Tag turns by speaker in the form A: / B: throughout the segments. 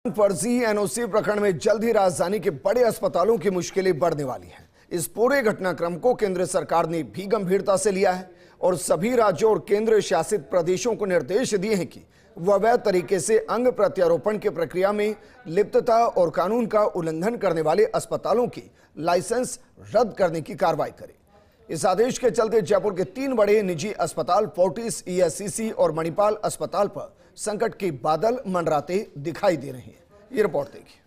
A: फर्जी एनओसी प्रकरण में जल्द ही राजधानी के बड़े अस्पतालों की मुश्किलें बढ़ने वाली हैं। इस पूरे घटनाक्रम को केंद्र सरकार ने भी गंभीरता से लिया है और सभी राज्यों और केंद्र शासित प्रदेशों को निर्देश दिए हैं कि वह अवैध तरीके से अंग प्रत्यारोपण की प्रक्रिया में लिप्तता और कानून का उल्लंघन करने वाले अस्पतालों की लाइसेंस रद्द करने की कार्रवाई करें। इस आदेश के चलते जयपुर के 3 बड़े निजी अस्पताल फोर्टिस, ईएससीसी और मणिपाल अस्पताल पर संकट के बादल मंडराते दिखाई दे रहे हैं। ये रिपोर्ट देखिए।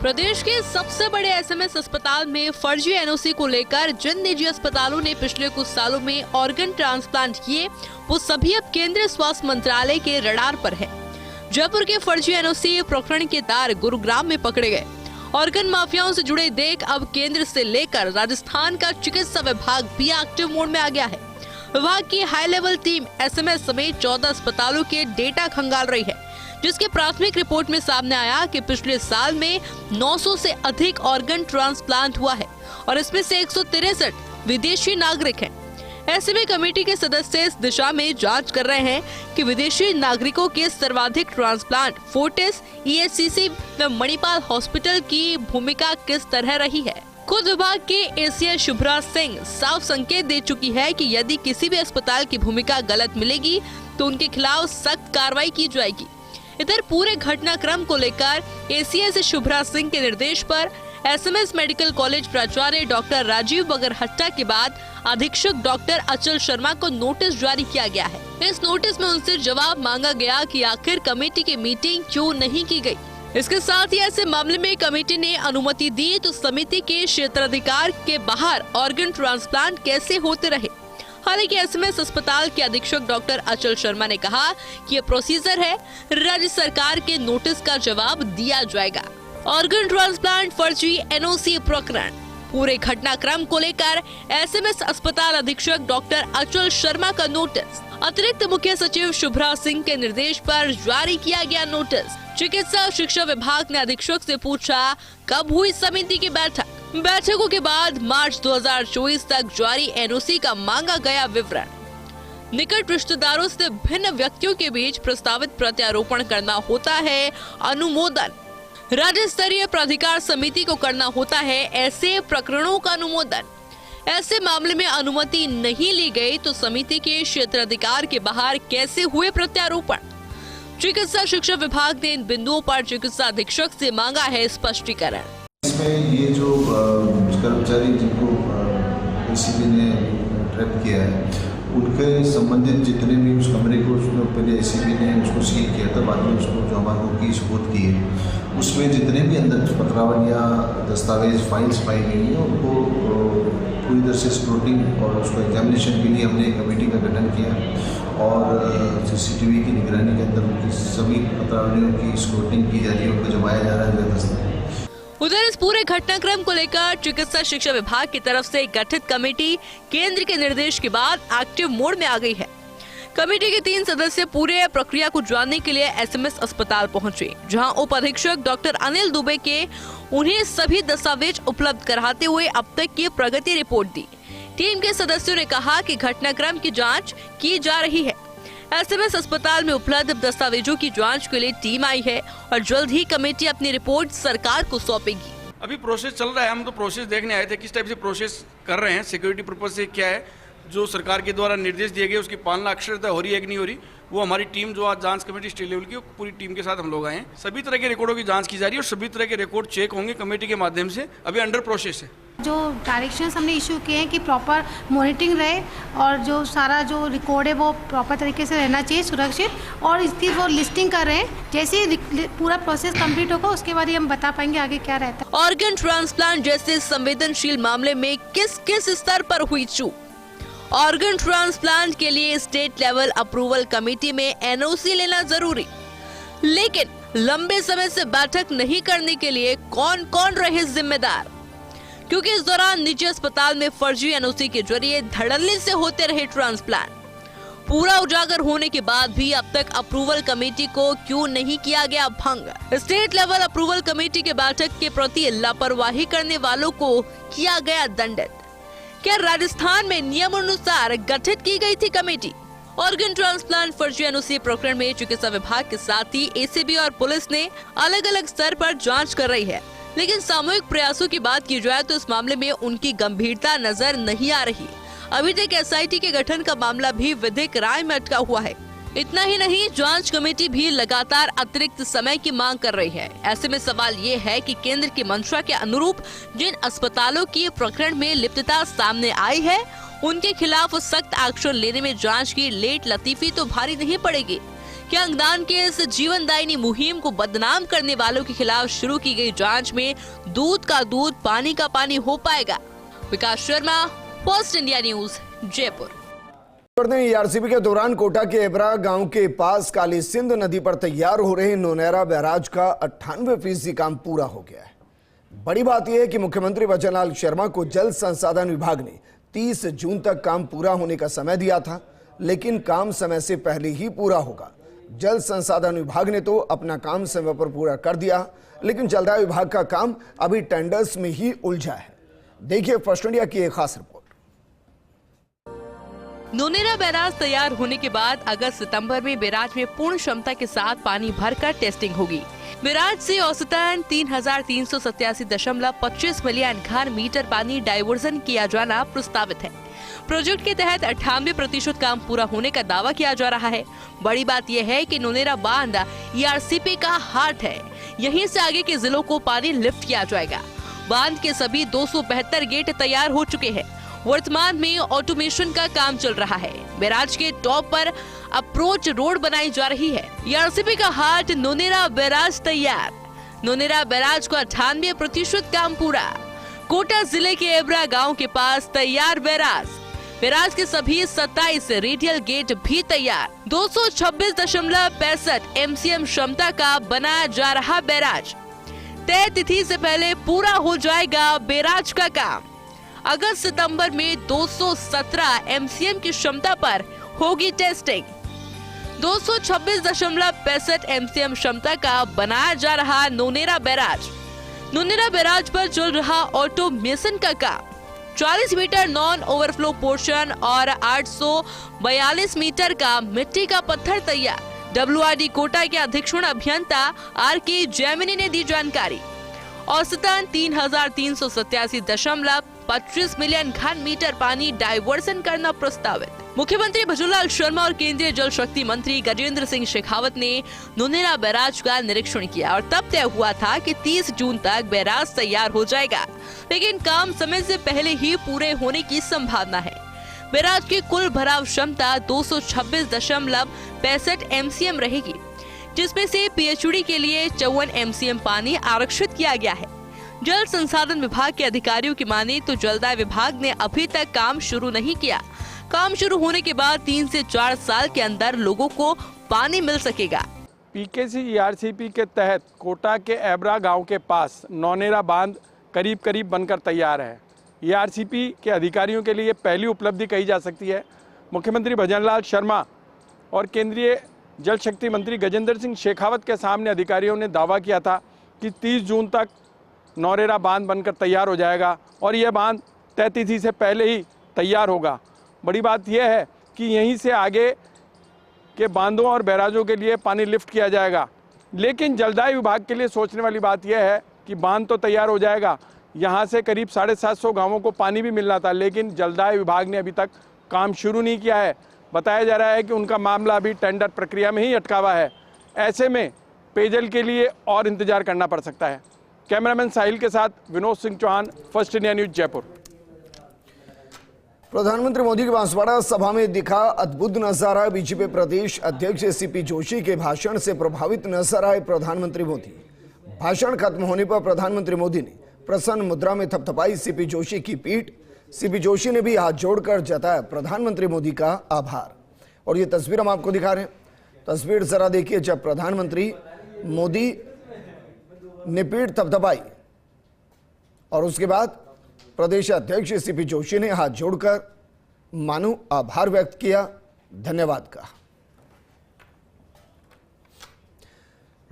B: प्रदेश के सबसे बड़े एसएमएस अस्पताल में फर्जी एनओसी को लेकर जिन निजी अस्पतालों ने पिछले कुछ सालों में ऑर्गन ट्रांसप्लांट किए, वो सभी अब केंद्रीय स्वास्थ्य मंत्रालय के रडार पर है। जयपुर के फर्जी एनओसी प्रकरण के तार गुरुग्राम में पकड़े गए। ऑर्गन माफियाओं से जुड़े देख अब केंद्र से लेकर राजस्थान का चिकित्सा विभाग भी एक्टिव मोड में आ गया है। विभाग की हाई लेवल टीम एसएमएस समेत 14 अस्पतालों के डेटा खंगाल रही है, जिसके प्राथमिक रिपोर्ट में सामने आया कि पिछले साल में 900 से अधिक ऑर्गन ट्रांसप्लांट हुआ है और इसमें से 163 विदेशी नागरिक हैं। ऐसे में कमेटी के सदस्य इस दिशा में जांच कर रहे हैं कि विदेशी नागरिकों के सर्वाधिक ट्रांसप्लांट फोर्टिस, ईएससीसी व मणिपाल हॉस्पिटल की भूमिका किस तरह रही है। खुद विभाग के एसीएस शुभ्रा सिंह साफ संकेत दे चुकी है कि यदि किसी भी अस्पताल की भूमिका गलत मिलेगी तो उनके खिलाफ सख्त कार्रवाई की जाएगी। इधर पूरे घटनाक्रम को लेकर एसीएस शुभ्रा सिंह के निर्देश पर एसएमएस मेडिकल कॉलेज प्राचार्य डॉक्टर राजीव बगरहट्टा के बाद अधीक्षक डॉक्टर अचल शर्मा को नोटिस जारी किया गया है। इस नोटिस में उनसे जवाब मांगा गया कि आखिर कमेटी की मीटिंग क्यों नहीं की गई। इसके साथ ही ऐसे मामले में कमेटी ने अनुमति दी तो समिति के क्षेत्राधिकार के बाहर ऑर्गन ट्रांसप्लांट कैसे होते रहे। हालांकि एसएमएस अस्पताल के अधीक्षक डॉक्टर अचल शर्मा ने कहा कि ये प्रोसीजर है, राज्य सरकार के नोटिस का जवाब दिया जाएगा। ऑर्गन ट्रांसप्लांट फर्जी एनओसी प्रकरण पूरे घटनाक्रम को लेकर एसएमएस अस्पताल अधीक्षक डॉक्टर अचल शर्मा का नोटिस अतिरिक्त मुख्य सचिव शुभ्रा सिंह के निर्देश पर जारी किया गया। नोटिस चिकित्सा शिक्षा विभाग ने अधीक्षक से पूछा कब हुई समिति की बैठकों के बाद मार्च 2024 तक जारी एनओसी का मांगा गया विवरण। निकट रिश्तेदारों से भिन्न व्यक्तियों के बीच प्रस्तावित प्रत्यारोपण करना होता है अनुमोदन। राज्य स्तरीय प्राधिकार समिति को करना होता है ऐसे प्रकरणों का अनुमोदन। ऐसे मामले में अनुमति नहीं ली गई तो समिति के क्षेत्राधिकार के बाहर कैसे हुए प्रत्यारोपण। चिकित्सा शिक्षा विभाग ने इन बिंदुओं पर चिकित्सा अधीक्षक से मांगा है स्पष्टीकरण।
C: इसमें ये जो कर्मचारी जिनको एसीबी ने ट्रैप किया है, उनके संबंधित जितने भी उस कमरे को उसमें पहले एसीबी ने उसको सील किया था, बाद में उसको जो हमारे को की सबूत की है, उसमें जितने भी अंदर पत्रावन या दस्तावेज फाइल्स पाई गई हैं उनको पूरी तरह से स्क्रूटनिंग और उसको एग्जामिनेशन के लिए हमने एक कमेटी का गठन किया और सीसीटीवी की निगरानी के अंदर उनकी सभी पत्रावलियों की स्क्रूटनिंग की जा रही है, उनको जमाया जा रहा है व्यवस्था।
B: उधर इस पूरे घटनाक्रम को लेकर चिकित्सा शिक्षा विभाग की तरफ से गठित कमेटी केंद्र के निर्देश के बाद एक्टिव मोड में आ गई है। कमेटी के 3 सदस्य पूरे प्रक्रिया को जानने के लिए एसएमएस अस्पताल पहुंचे, जहां उप अधीक्षक डॉक्टर अनिल दुबे के उन्हें सभी दस्तावेज उपलब्ध कराते हुए अब तक की प्रगति रिपोर्ट दी। टीम के सदस्यों ने कहा कि घटनाक्रम की जांच की जा रही है। एसएमएस अस्पताल में उपलब्ध दस्तावेजों की जांच के लिए टीम आई है और जल्द ही कमेटी अपनी रिपोर्ट सरकार को सौंपेगी।
D: अभी प्रोसेस चल रहा है, हम तो प्रोसेस देखने आए थे किस टाइप से प्रोसेस कर रहे हैं, सिक्योरिटी पर्पज से क्या है, जो सरकार के द्वारा निर्देश दिए गए उसकी पालना अक्षरतः हो रही है कि नहीं हो रही, वो हमारी टीम जो आज जांच कमेटी स्टेट लेवल की पूरी टीम के साथ हम लोग आए हैं। सभी तरह के रिकॉर्डों की जांच की जा रही है और सभी तरह के रिकॉर्ड चेक होंगे कमेटी के माध्यम से, अभी अंडर प्रोसेस है।
E: जो डायरेक्शंस हमने इशू किए हैं कि प्रॉपर मॉनिटरिंग रहे और जो सारा जो रिकॉर्ड है वो प्रॉपर तरीके से रहना चाहिए, सुरक्षित, और इसकी वो लिस्टिंग कर रहे हैं। जैसे ही पूरा प्रोसेस कंप्लीट होगा उसके बाद ही हम बता पाएंगे आगे क्या रहता है।
B: ऑर्गन ट्रांसप्लांट जैसे संवेदनशील मामले में किस किस स्तर पर हुई चूक। ऑर्गन ट्रांसप्लांट के लिए स्टेट लेवल अप्रूवल कमेटी में एनओसी लेना जरूरी, लेकिन लंबे समय से बैठक नहीं करने के लिए कौन कौन रहे जिम्मेदार, क्योंकि इस दौरान निजी अस्पताल में फर्जी एनओसी के जरिए धड़ल्ले से होते रहे ट्रांसप्लांट। पूरा उजागर होने के बाद भी अब तक अप्रूवल कमेटी को क्यों नहीं किया गया भंग। स्टेट लेवल अप्रूवल कमेटी के बैठक के प्रति लापरवाही करने वालों को किया गया दंडित। क्या राजस्थान में नियमानुसार गठित की गई थी कमेटी? ऑर्गन ट्रांसप्लांट फर्जी एनओसी प्रकरण में चिकित्सा विभाग के साथ ही एसीबी और पुलिस ने अलग अलग स्तर पर जांच कर रही है, लेकिन सामूहिक प्रयासों की बात की जाए तो इस मामले में उनकी गंभीरता नजर नहीं आ रही। अभी तक एसआईटी के गठन का मामला भी विधिक राय में अटका हुआ है। इतना ही नहीं, जांच कमेटी भी लगातार अतिरिक्त समय की मांग कर रही है। ऐसे में सवाल ये है कि केंद्र की मंशा के अनुरूप जिन अस्पतालों की प्रकरण में लिप्तता सामने आई है, उनके खिलाफ सख्त एक्शन लेने में जांच की लेट लतीफी तो भारी नहीं पड़ेगी। क्या अंगदान के इस जीवनदायिनी मुहिम को बदनाम करने वालों के खिलाफ शुरू की गई जांच में दूध का दूध पानी का पानी हो पाएगा? Vikas Sharma, post India news, Jaipur.
A: ERCB के दौरान कोटा के एबरा गांव के पास काली सिंध नदी पर तैयार हो रहे नोनेरा बैराज का 98% काम पूरा हो गया है। बड़ी बात यह है कि मुख्यमंत्री भजनलाल शर्मा को जल संसाधन विभाग ने 30 जून तक काम पूरा होने का समय दिया था, लेकिन काम समय से पहले ही पूरा होगा। जल संसाधन विभाग ने तो अपना काम समय पर पूरा कर दिया, लेकिन जलदाय विभाग का काम अभी टेंडर्स में ही उलझा है। देखिए फर्स्ट इंडिया की एक खास रिपोर्ट।
B: नोनेरा बैराज तैयार होने के बाद अगस्त-सितंबर में बैराज में पूर्ण क्षमता के साथ पानी भरकर टेस्टिंग होगी। बैराज से औसतन 3,387.25 मिलियन घन मीटर पानी डाइवर्जन किया जाना प्रस्तावित है। प्रोजेक्ट के तहत 98% काम पूरा होने का दावा किया जा रहा है। बड़ी बात यह है कि नोनेरा बांध ईआरसीपी का हार्ट है। यहीं से आगे के जिलों को पानी लिफ्ट किया जाएगा। बांध के सभी 272 गेट तैयार हो चुके हैं। वर्तमान में ऑटोमेशन का काम चल रहा है। बैराज के टॉप पर अप्रोच रोड बनाई जा रही है। ईआरसीपी का हार्ट नोनेरा बैराज तैयार। नोनेरा बैराज का 98% काम पूरा। कोटा जिले के एबरा गांव के पास तैयार बैराज। बैराज के सभी 27 रेडियल गेट भी तैयार। 226.65 MCM क्षमता का बनाया जा रहा बैराज। तय तिथि से पहले पूरा हो जाएगा बैराज का काम। अगस्त-सितंबर में 217 MCM की क्षमता पर होगी टेस्टिंग। 226.65 MCM क्षमता का बनाया जा रहा नोनेरा बैराज। नोनेरा बैराज पर चल रहा ऑटोमेशन का काम। 40 मीटर नॉन ओवरफ्लो पोर्शन और 842 मीटर का मिट्टी का पत्थर तैयार। WRD कोटा के अधीक्षण अभियंता RK जैमिनी ने दी जानकारी। औसतन 3,387.25 मिलियन घन मीटर पानी डाइवर्सन करना प्रस्तावित। मुख्यमंत्री भजनलाल शर्मा और केंद्रीय जल शक्ति मंत्री गजेंद्र सिंह शेखावत ने नोनेरा बैराज का निरीक्षण किया और तब तय हुआ था कि 30 जून तक बैराज तैयार हो जाएगा, लेकिन काम समय से पहले ही पूरे होने की संभावना है। बैराज की कुल भराव क्षमता 226.65 MCM रहेगी, जिसमें से पीएचडी के लिए 54 MCM पानी आरक्षित किया गया है। जल संसाधन विभाग के अधिकारियों की माने तो जलदाय विभाग ने अभी तक काम शुरू नहीं किया। काम शुरू होने के बाद 3 से 4 साल के अंदर लोगों को पानी मिल सकेगा।
F: पीकेसी ईआरसीपी के तहत कोटा के एबरा गांव के पास नोनेरा बांध करीब बनकर तैयार है। ईआरसीपी के अधिकारियों के लिए पहली उपलब्धि कही जा सकती है। मुख्यमंत्री भजनलाल शर्मा और केंद्रीय जल शक्ति मंत्री गजेंद्र सिंह शेखावत के सामने अधिकारियों ने दावा किया था कि 30 जून तक नोनेरा बांध बनकर तैयार हो जाएगा और यह बांध तय तिथि से पहले ही तैयार होगा। बड़ी बात यह है कि यहीं से आगे के बांधों और बैराजों के लिए पानी लिफ्ट किया जाएगा, लेकिन जलदाय विभाग के लिए सोचने वाली बात यह है कि बांध तो तैयार हो जाएगा, यहाँ से करीब 750 गाँवों को पानी भी मिलना था, लेकिन जलदाय विभाग ने अभी तक काम शुरू नहीं किया है। बताया जा रहा है कि उनका मामला अभी टेंडर प्रक्रिया में ही अटका हुआ है। ऐसे में पेयजल के लिए और इंतजार करना पड़ सकता है। कैमरामैन साहिल के साथ Vinod Singh Chauhan, First India news, Jaipur.
A: प्रधानमंत्री मोदी की बांसवाड़ा सभा में दिखा अद्भुत नजारा। बीजेपी प्रदेश अध्यक्ष सीपी जोशी के भाषण से प्रभावित नजर आए प्रधानमंत्री मोदी। भाषण खत्म होने पर प्रधानमंत्री मोदी ने प्रसन्न मुद्रा में थपथपाई सीपी जोशी की पीठ। सीपी जोशी ने भी हाथ जोड़कर जताया प्रधानमंत्री मोदी का आभार। और ये तस्वीर हम आपको दिखा रहे हैं। तस्वीर जरा देखिए, जब प्रधानमंत्री मोदी ने पीठ थपथपाई और उसके बाद प्रदेश अध्यक्ष सीपी जोशी ने हाथ जोड़कर मानो आभार व्यक्त किया, धन्यवाद कहा।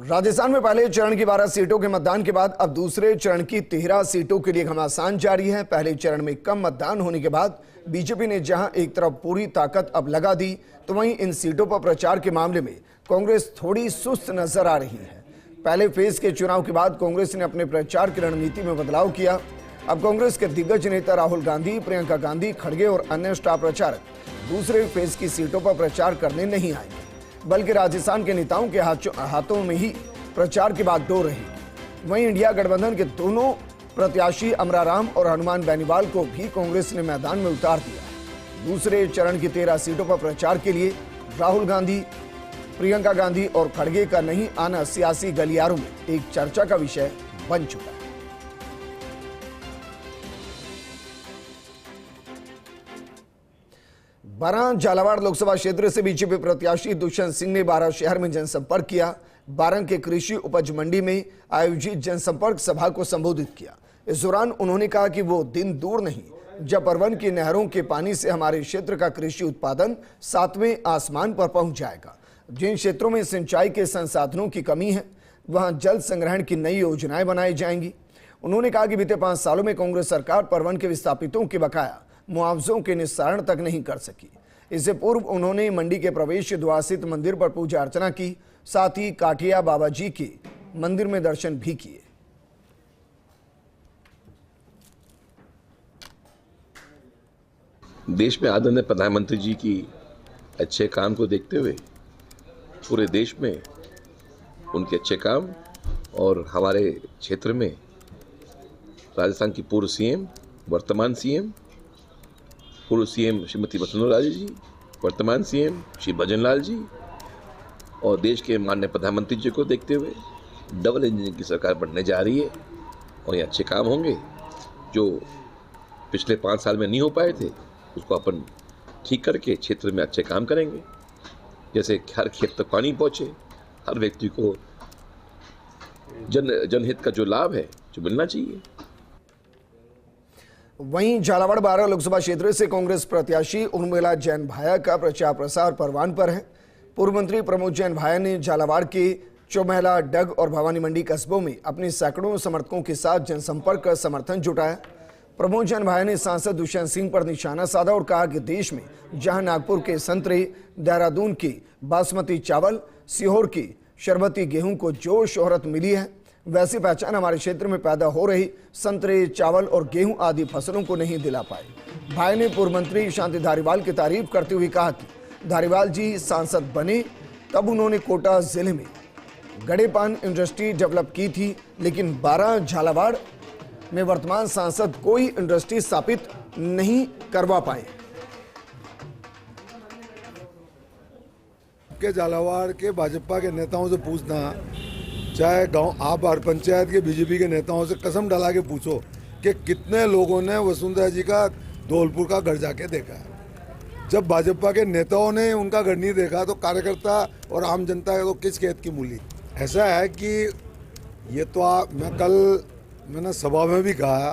A: राजस्थान में पहले चरण की 12 सीटों के मतदान के बाद अब दूसरे चरण की 13 सीटों के लिए घमासान जारी है। पहले चरण में कम मतदान होने के बाद बीजेपी ने जहां एक तरफ पूरी ताकत अब लगा दी, तो वहीं इन सीटों पर प्रचार के मामले में कांग्रेस थोड़ी सुस्त नजर आ रही है। पहले फेज के चुनाव के बाद कांग्रेस ने अपने प्रचार की रणनीति में बदलाव किया। अब कांग्रेस के दिग्गज नेता राहुल गांधी, प्रियंका गांधी, खड़गे और अन्य स्टार प्रचारक दूसरे फेज की सीटों पर प्रचार करने नहीं आएंगे, बल्कि राजस्थान के नेताओं के हाथों में ही प्रचार की बागडोर रहेगी। वहीं इंडिया गठबंधन के दोनों प्रत्याशी अमराराम और हनुमान बेनीवाल को भी कांग्रेस ने मैदान में उतार दिया। दूसरे चरण की 13 सीटों पर प्रचार के लिए राहुल गांधी, प्रियंका गांधी और खड़गे का नहीं आना सियासी गलियारों में एक चर्चा का विषय बन चुका है। बारां झालावाड़ लोकसभा क्षेत्र से बीजेपी प्रत्याशी दुष्यंत सिंह ने बारां शहर में जनसंपर्क किया। बारां के कृषि उपज मंडी में आयोजित जनसंपर्क सभा को संबोधित किया। इस दौरान उन्होंने कहा कि वो दिन दूर नहीं जब परवन की नहरों के पानी से हमारे क्षेत्र का कृषि उत्पादन 7वें आसमान पर पहुंच जाएगा। जिन क्षेत्रों में सिंचाई के संसाधनों की कमी है, वहां जल संग्रहण की नई योजनाएं बनाई जाएंगी। उन्होंने कहा कि बीते 5 सालों में कांग्रेस सरकार परवन के विस्थापितों के बकाया मुआवजों के निस्तारण तक नहीं कर सकी। इससे पूर्व उन्होंने मंडी के प्रवेश द्वार स्थित मंदिर पर पूजा अर्चना की, साथ ही काठिया बाबा जी के मंदिर में दर्शन भी किए।
G: देश में आदरणीय प्रधानमंत्री जी की अच्छे काम को देखते हुए पूरे देश में उनके अच्छे काम और हमारे क्षेत्र में राजस्थान की पूर्व सीएम, वर्तमान सीएम, पूर्व सीएम श्रीमती वसुंधरा राजे जी, वर्तमान सीएम श्री भजनलाल जी और देश के माननीय प्रधानमंत्री जी को देखते हुए डबल इंजन की सरकार बनने जा रही है और ये अच्छे काम होंगे जो पिछले 5 साल में नहीं हो पाए थे, उसको अपन ठीक करके क्षेत्र में अच्छे काम करेंगे। जैसे हर खेत तक पानी पहुँचे, हर व्यक्ति को जनहित का जो लाभ है जो मिलना चाहिए।
A: वहीं झालावाड़ बारां लोकसभा क्षेत्र से कांग्रेस प्रत्याशी उर्मिला जैन भाया का प्रचार प्रसार परवान पर है। पूर्व मंत्री प्रमोद जैन भाया ने झालावाड़ के चौमहला, डग और भवानी मंडी कस्बों में अपने सैकड़ों समर्थकों के साथ जनसंपर्क कर समर्थन जुटाया। प्रमोद जैन भाया ने सांसद दुष्यंत सिंह पर निशाना साधा और कहा कि देश में जहां नागपुर के संतरे, देहरादून के बासमती चावल, सीहोर की शरबती गेहूं को जो शोहरत मिली है, वैसी पहचान हमारे क्षेत्र में पैदा हो रही संतरे, चावल और गेहूं आदि फसलों को नहीं दिला पाए। भाई ने पूर्व मंत्री शांति धारीवाल की तारीफ करते हुए कहा कि धारीवाल जी सांसद बने तब उन्होंने कोटा जिले में गड़े पान इंडस्ट्री डेवलप की थी, लेकिन बारां झालावाड़ में वर्तमान सांसद कोई इंडस्ट्री स्थापित नहीं करवा पाए।
H: के झालावाड़ के भाजपा के नेताओं से पूछना, चाहे गांव आप हर पंचायत के बीजेपी के नेताओं से कसम डाला के पूछो कि कितने लोगों ने वसुंधरा जी का धौलपुर का घर जाके देखा है। जब भाजपा के नेताओं ने उनका घर नहीं देखा तो कार्यकर्ता और आम जनता को किस खेत की मूली। ऐसा है कि ये तो मैंने सभा में भी कहा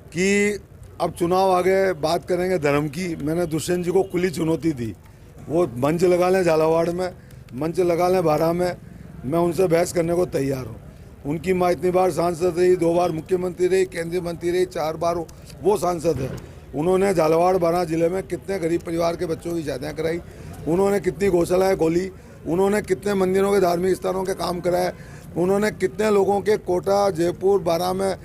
H: कि अब चुनाव आ गए, बात करेंगे धर्म की। मैंने दुष्यंत जी को खुली चुनौती दी, वो मंच लगा लें झालावाड़ में, मंच लगा लें बारां में, मैं उनसे बहस करने को तैयार हूँ। उनकी माँ इतनी बार सांसद रही, 2 बार मुख्यमंत्री रही, केंद्रीय मंत्री रही, 4 बार वो सांसद है। उन्होंने झालावाड़ बारां जिले में कितने गरीब परिवार के बच्चों की शादियाँ कराई, उन्होंने कितनी गौशालाएँ खोली, उन्होंने कितने मंदिरों के धार्मिक स्थानों के काम कराए, उन्होंने कितने लोगों के कोटा, जयपुर, बारां में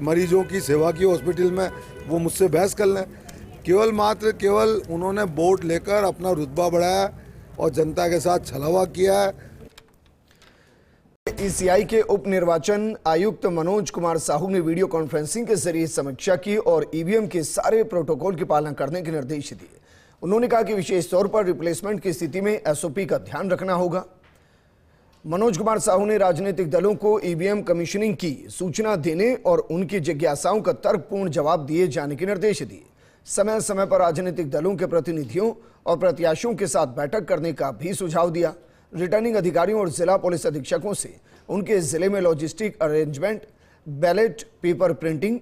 H: मरीजों की सेवा की हॉस्पिटल में। वो मुझसे बहस कर लें। केवल उन्होंने वोट लेकर अपना रुतबा बढ़ाया और जनता के साथ छलावा किया है।
A: ईसीआई के उप निर्वाचन आयुक्त मनोज कुमार साहू ने वीडियो कॉन्फ्रेंसिंग के जरिए समीक्षा की और ईवीएम के सारे प्रोटोकॉल की पालना करने के निर्देश दिए। उन्होंने कहा कि विशेष तौर पर रिप्लेसमेंट की स्थिति में एसओपी का ध्यान रखना होगा। मनोज कुमार साहू ने राजनीतिक दलों को ईवीएम कमीशनिंग की सूचना देने और उनकी जिज्ञासाओं का तर्कपूर्ण जवाब दिए जाने के निर्देश दिए। समय समय पर राजनीतिक दलों के प्रतिनिधियों और प्रत्याशियों के साथ बैठक करने का भी सुझाव दिया। रिटर्निंग अधिकारियों और जिला पुलिस अधीक्षकों से उनके जिले में logistic arrangement, ballot paper printing,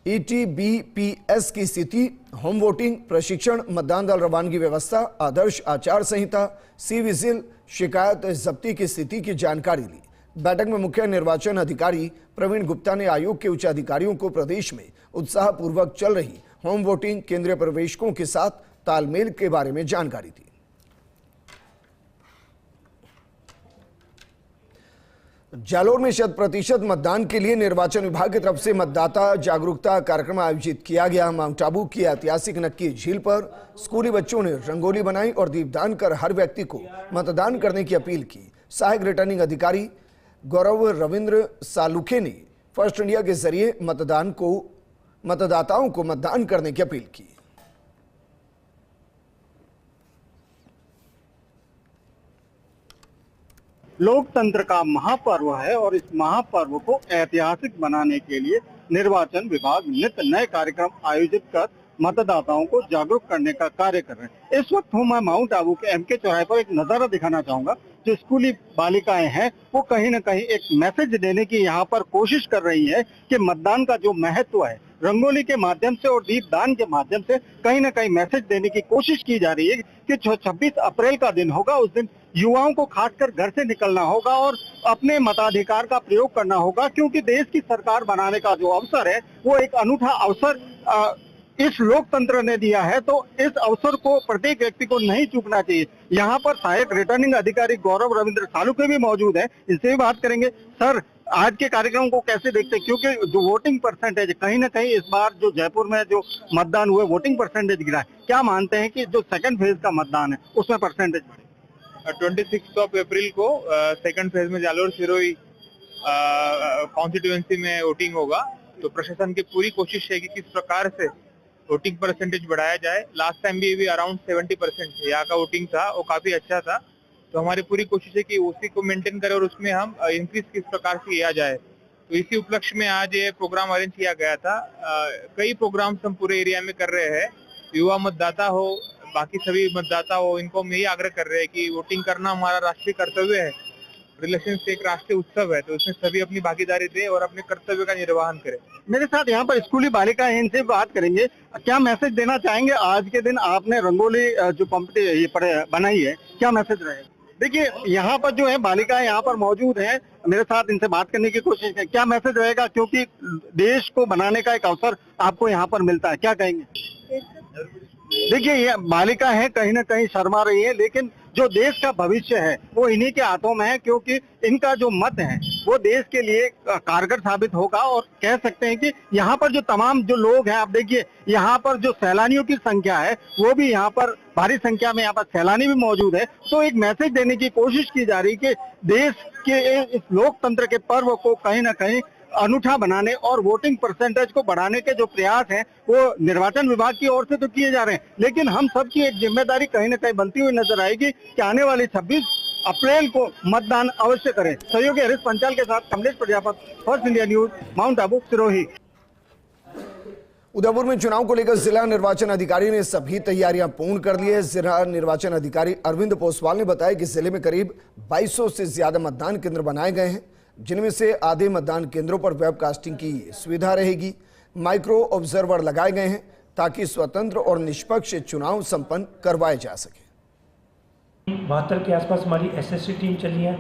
A: ETBPS की स्थिति, होम वोटिंग, प्रशिक्षण, मतदान दल रवानगी व्यवस्था, आदर्श आचार संहिता, सी विजिल, शिकायत जब्ती की स्थिति की जानकारी ली। बैठक में मुख्य निर्वाचन अधिकारी प्रवीण गुप्ता ने आयोग के उच्च अधिकारियों को प्रदेश में उत्साहपूर्वक चल रही होम वोटिंग, केंद्रीय प्रवेशकों के साथ तालमेल के बारे में जानकारी दी। जालोर में 100% मतदान के लिए निर्वाचन विभाग की तरफ से मतदाता जागरूकता कार्यक्रम आयोजित किया गया। माउंट आबू की ऐतिहासिक नक्की झील पर स्कूली बच्चों ने रंगोली बनाई और दीपदान कर हर व्यक्ति को मतदान करने की अपील की। सहायक रिटर्निंग अधिकारी गौरव रविंद्र सालुखे ने फर्स्ट इंडिया के जरिए मतदाताओं को मतदान करने की अपील की।
I: लोकतंत्र का महापर्व है और इस महापर्व को ऐतिहासिक बनाने के लिए निर्वाचन विभाग नित नए कार्यक्रम आयोजित कर मतदाताओं को जागरूक करने का कार्य कर रहे हैं। इस वक्त मैं माउंट आबू के एमके चौराहे पर एक नजारा दिखाना चाहूंगा। जो स्कूली बालिकाएं हैं वो कहीं न कहीं एक मैसेज देने की यहाँ पर कोशिश कर रही है कि मतदान का जो महत्व है, रंगोली के माध्यम से और दीपदान के माध्यम से कहीं न कहीं मैसेज देने की कोशिश की जा रही है कि 26 अप्रैल का दिन होगा, उस दिन युवाओं को खासकर घर से निकलना होगा और अपने मताधिकार का प्रयोग करना होगा, क्योंकि देश की सरकार बनाने का जो अवसर है वो एक अनूठा अवसर इस लोकतंत्र ने दिया है, तो इस अवसर को प्रत्येक व्यक्ति को नहीं चूकना चाहिए। यहाँ पर सहायक रिटर्निंग अधिकारी गौरव रविंद्र सालुखे भी मौजूद है, इनसे भी बात करेंगे। सर, आज के कार्यक्रम को कैसे देखते हैं, क्योंकि जो वोटिंग परसेंटेज कहीं ना कहीं इस बार जो जयपुर में जो मतदान हुए वोटिंग परसेंटेज गिरा है, क्या मानते हैं कि जो सेकंड फेज का मतदान है उसमें परसेंटेज बढ़े?
J: 26 अप्रैल को सेकंड फेज में जालोर सिरोही कॉन्स्टिट्यूएंसी में वोटिंग होगा, तो प्रशासन की पूरी कोशिश है कि किस प्रकार से वोटिंग परसेंटेज बढ़ाया जाए। लास्ट टाइम भी अराउंड 70% यहाँ का वोटिंग था, वो काफी अच्छा था, तो हमारी पूरी कोशिश है कि उसी को मेंटेन करें और उसमें हम इंक्रीज किस प्रकार से किया जाए। तो इसी उपलक्ष्य में आज ये प्रोग्राम अरेंज किया गया था। कई प्रोग्राम्स हम पूरे एरिया में कर रहे हैं। युवा मतदाता हो, बाकी सभी मतदाता हो, इनको हम यही आग्रह कर रहे हैं कि वोटिंग करना हमारा राष्ट्रीय कर्तव्य है। इलेक्शन एक राष्ट्रीय उत्सव है, तो उसमें सभी अपनी भागीदारी दें और अपने कर्तव्य का निर्वहन करें।
I: मेरे साथ यहाँ पर स्कूली बालिका है, इनसे बात करेंगे। क्या मैसेज देना चाहेंगे? आज के दिन आपने रंगोली जो कॉम्पिटिशन बनाई है, क्या मैसेज रहेगा? देखिए, यहाँ पर जो है बालिकाएं यहाँ पर मौजूद हैं, मेरे साथ इनसे बात करने की कोशिश है। क्या मैसेज रहेगा, क्योंकि देश को बनाने का एक अवसर आपको यहाँ पर मिलता है, क्या कहेंगे? देखिए, ये बालिका है, कहीं ना कहीं शर्मा रही है, लेकिन जो देश का भविष्य है वो इन्हीं के हाथों में है, क्योंकि इनका जो मत है वो देश के लिए कारगर साबित होगा। और कह सकते हैं कि यहाँ पर जो तमाम जो लोग हैं, आप देखिए यहाँ पर जो सैलानियों की संख्या है वो भी यहाँ पर भारी संख्या में यहाँ पर सैलानी भी मौजूद है। तो एक मैसेज देने की कोशिश की जा रही कि देश के इस लोकतंत्र के पर्व को कहीं ना कहीं अनूठा बनाने और वोटिंग परसेंटेज को बढ़ाने के जो प्रयास हैं वो निर्वाचन विभाग की ओर से तो किए जा रहे हैं, लेकिन हम सबकी एक जिम्मेदारी कहीं ना कहीं बनती हुई नजर आएगी कि आने वाली 26 अप्रैल को मतदान अवश्य करें। सहयोगी हरीश पंचाल के साथ Kamlesh Prajapati, first India news, mount Abu, Sirohi.
A: Udaipur में चुनाव को लेकर जिला निर्वाचन अधिकारी ने सभी तैयारियां पूर्ण कर ली है। जिला निर्वाचन अधिकारी अरविंद पोसवाल ने बताया कि जिले में करीब 2200 से ज्यादा मतदान केंद्र बनाए गए हैं, जिनमें से आधे मतदान केंद्रों पर वेबकास्टिंग की सुविधा रहेगी। माइक्रो ऑब्जर्वर लगाए गए हैं ताकि स्वतंत्र और निष्पक्ष चुनाव संपन्न करवाए जा सके।
K: 72 के आसपास हमारी एसएससी टीम चली है।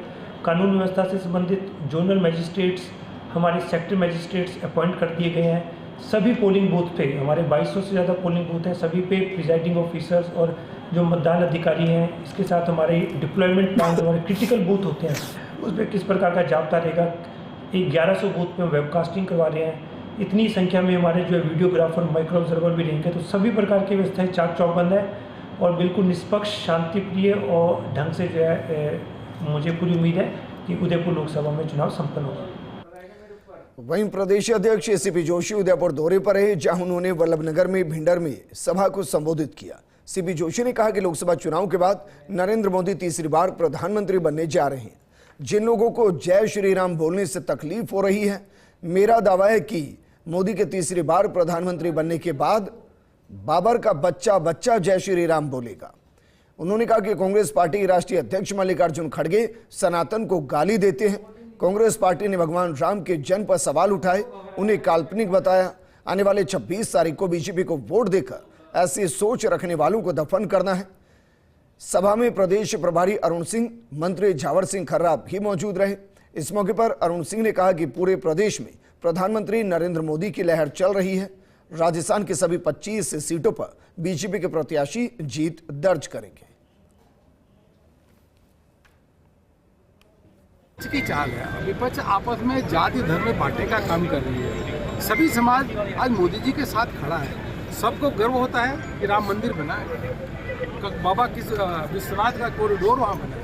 K: कानून व्यवस्था से संबंधित जोनल मजिस्ट्रेट्स, हमारे सेक्टर मजिस्ट्रेट्स अपॉइंट कर दिए गए हैं। सभी पोलिंग बूथ पे, हमारे 2200 से ज़्यादा पोलिंग बूथ हैं, सभी पे प्रिजाइडिंग ऑफिसर्स और जो मतदान अधिकारी हैं, इसके साथ हमारे डिप्लॉयमेंट प्लान, हमारे क्रिटिकल बूथ होते हैं, उस पर किस प्रकार का जाब्ता रहेगा। 1100 बूथ में वेबकास्टिंग करवा रहे हैं। इतनी संख्या में हमारे जो है वीडियोग्राफर, माइक्रो ऑब्जर्वर भी रहेंगे, तो सभी प्रकार की व्यवस्थाएं चाक चौबंद है और बिल्कुल निष्पक्ष, शांतिप्रिय और ढंग से जो है मुझे पूरी उम्मीद है कि उदयपुर लोकसभा में चुनाव संपन्न होगा।
A: वहीं प्रदेश अध्यक्ष सीपी जोशी उदयपुर दौरे पर है, जहां उन्होंने वल्लभनगर में भिंडर में सभा को संबोधित किया। सीपी जोशी ने कहा कि लोकसभा चुनाव के बाद नरेंद्र मोदी तीसरी बार प्रधानमंत्री बनने जा रहे हैं। जिन लोगों को जय श्री राम बोलने से तकलीफ हो रही है, मेरा दावा है कि मोदी के तीसरी बार प्रधानमंत्री बनने के बाद बाबर का बच्चा बच्चा जय श्री राम बोलेगा। उन्होंने कहा कि कांग्रेस पार्टी के राष्ट्रीय अध्यक्ष मल्लिकार्जुन खड़गे सनातन को गाली देते हैं। कांग्रेस पार्टी ने भगवान राम के जन्म पर सवाल उठाए, उन्हें काल्पनिक बताया। आने वाले 26 तारीख को बीजेपी को वोट देकर ऐसी सोच रखने वालों को दफन करना है। सभा में प्रदेश प्रभारी अरुण सिंह, मंत्री झावर सिंह खर्रा भी मौजूद रहे। इस मौके पर अरुण सिंह ने कहा कि पूरे प्रदेश में प्रधानमंत्री नरेंद्र मोदी की लहर चल रही है। राजस्थान के सभी 25 सीटों पर बीजेपी के प्रत्याशी जीत दर्ज करेंगे।
L: की चाल है, विपक्ष आपस में जाति धर्म में बांटने का काम कर रही है। सभी समाज आज मोदी जी के साथ खड़ा है। सबको गर्व होता है कि राम मंदिर बना है, बाबा विश्वनाथ का कॉरिडोर वहाँ बना है,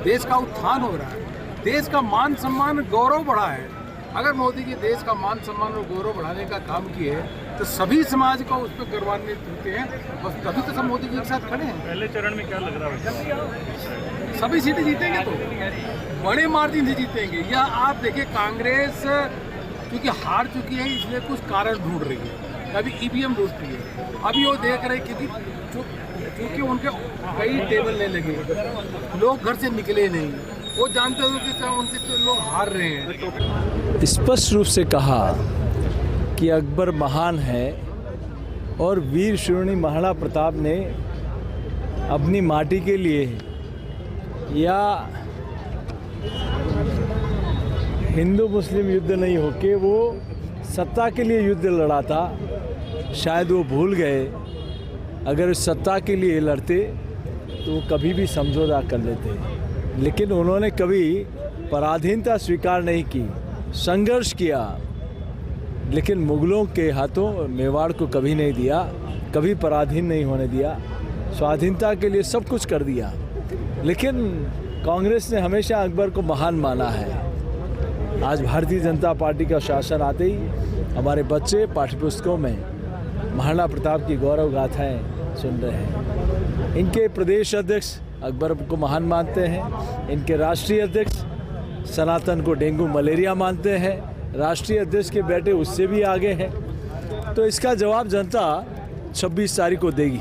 L: देश का उत्थान हो रहा है, देश का मान सम्मान गौरव बढ़ा है। अगर मोदी जी देश का मान सम्मान और गौरव बढ़ाने का काम किए तो सभी समाज को उस पर गर्वान्वित होते हैं और तभी तो सब मोदी जी के साथ खड़े हैं।
M: पहले चरण में क्या लग रहा है?
L: सभी सीटें जीतेंगे, तो बड़े मार्जिन से जीतेंगे। या आप देखिए, कांग्रेस क्योंकि हार चुकी है इसलिए कुछ कारण ढूंढ रही है, कभी ईवीएम ढूंढ रही है, अभी वो देख रहे क्योंकि उनके कई टेबल नहीं लगे, लोग घर से निकले नहीं, वो जानते हो कि उनके लोग हार रहे हैं।
N: स्पष्ट रूप से कहा कि अकबर महान है और वीर शिरोमणि महाराणा प्रताप ने अपनी माटी के लिए या हिंदू मुस्लिम युद्ध नहीं होके वो सत्ता के लिए युद्ध लड़ा था। शायद वो भूल गए, अगर सत्ता के लिए लड़ते तो वो कभी भी समझौता कर लेते, लेकिन उन्होंने कभी पराधीनता स्वीकार नहीं की, संघर्ष किया, लेकिन मुगलों के हाथों मेवाड़ को कभी नहीं दिया, कभी पराधीन नहीं होने दिया, स्वाधीनता के लिए सब कुछ कर दिया। लेकिन कांग्रेस ने हमेशा अकबर को महान माना है। आज भारतीय जनता पार्टी का शासन आते ही हमारे बच्चे पाठ्यपुस्तकों में महाराणा प्रताप की गौरव गाथाएं सुन रहे हैं। इनके प्रदेश अध्यक्ष अकबर को महान मानते हैं, इनके राष्ट्रीय अध्यक्ष सनातन को डेंगू मलेरिया मानते हैं, राष्ट्रीय अध्यक्ष के बेटे उससे भी आगे हैं। तो इसका जवाब जनता 26 तारीख को देगी।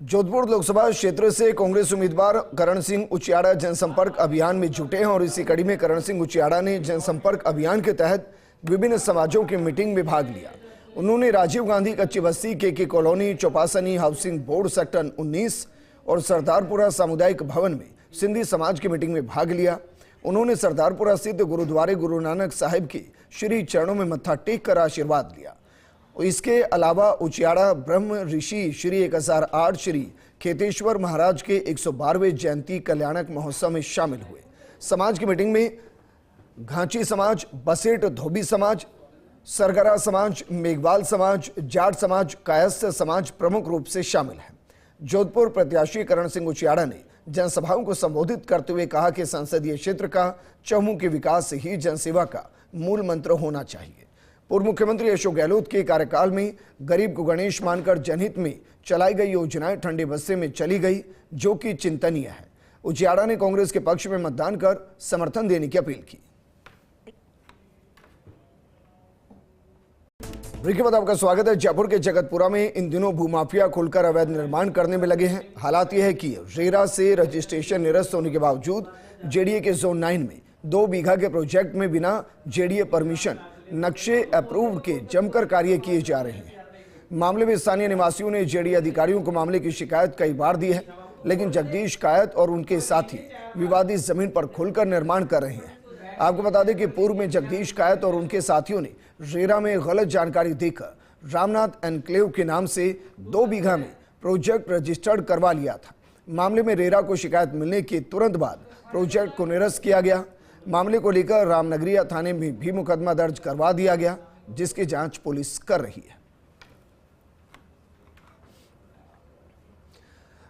A: जोधपुर लोकसभा क्षेत्र से कांग्रेस उम्मीदवार करण सिंह उचियाड़ा जनसंपर्क अभियान में जुटे हैं और इसी कड़ी में करण सिंह उचियाड़ा ने जनसंपर्क अभियान के तहत विभिन्न समाजों की मीटिंग में भाग लिया। उन्होंने राजीव गांधी कच्ची बस्ती, K colony, Chopasni housing board sector 19 और सरदारपुरा सामुदायिक भवन में सिंधी समाज की मीटिंग में भाग लिया। उन्होंने सरदारपुरा स्थित गुरुद्वारे गुरु नानक साहिब के श्री चरणों में मत्था टेक कर आशीर्वाद लिया। इसके अलावा उचियाड़ा ब्रह्म ऋषि श्री 1008 श्री खेतेश्वर महाराज के 112वें जयंती कल्याणक महोत्सव में शामिल हुए। समाज की मीटिंग में घांची समाज, बसेट धोबी समाज, सरगरा समाज, मेघवाल समाज, जाट समाज, कायस्थ समाज प्रमुख रूप से शामिल है। जोधपुर प्रत्याशी करण सिंह उचियाड़ा ने जनसभाओं को संबोधित करते हुए कहा कि संसदीय क्षेत्र का चहुमुखी विकास ही जनसेवा का मूल मंत्र होना चाहिए। पूर्व मुख्यमंत्री अशोक गहलोत के कार्यकाल में गरीब को गणेश मानकर जनहित में चलाई गई योजनाएं ठंडे बस्ते में चली गई, जो कि चिंतनीय है। उचियाड़ा ने कांग्रेस के पक्ष में मतदान कर समर्थन देने की अपील की। ब्रेक के बाद आपका स्वागत है। जयपुर के जगतपुरा में इन दिनों भूमाफिया खुलकर अवैध निर्माण करने में लगे हैं। हालात यह है कि रेरा से रजिस्ट्रेशन निरस्त होने के बावजूद जेडीए के जोन 9 में 2 बीघा के प्रोजेक्ट में बिना जेडीए परमिशन नक्शे अप्रूव्ड के जमकर कार्य किए जा रहे हैं। मामले में स्थानीय निवासियों ने जेडीए अधिकारियों को मामले की शिकायत कई बार दी है, लेकिन जगदीश कायत और उनके साथी विवादित जमीन पर खुलकर निर्माण कर रहे हैं। आपको बता दें कि पूर्व में जगदीश कायत और उनके साथियों ने रेरा में गलत जानकारी देकर रामनाथ एनक्लेव के नाम से 2 बीघा में प्रोजेक्ट रजिस्टर्ड करवा लिया था। मामले में रेरा को शिकायत मिलने के तुरंत बाद प्रोजेक्ट को निरस्त किया गया। मामले को लेकर रामनगरिया थाने में भी मुकदमा दर्ज करवा दिया गया, जिसकी जांच पुलिस कर रही है।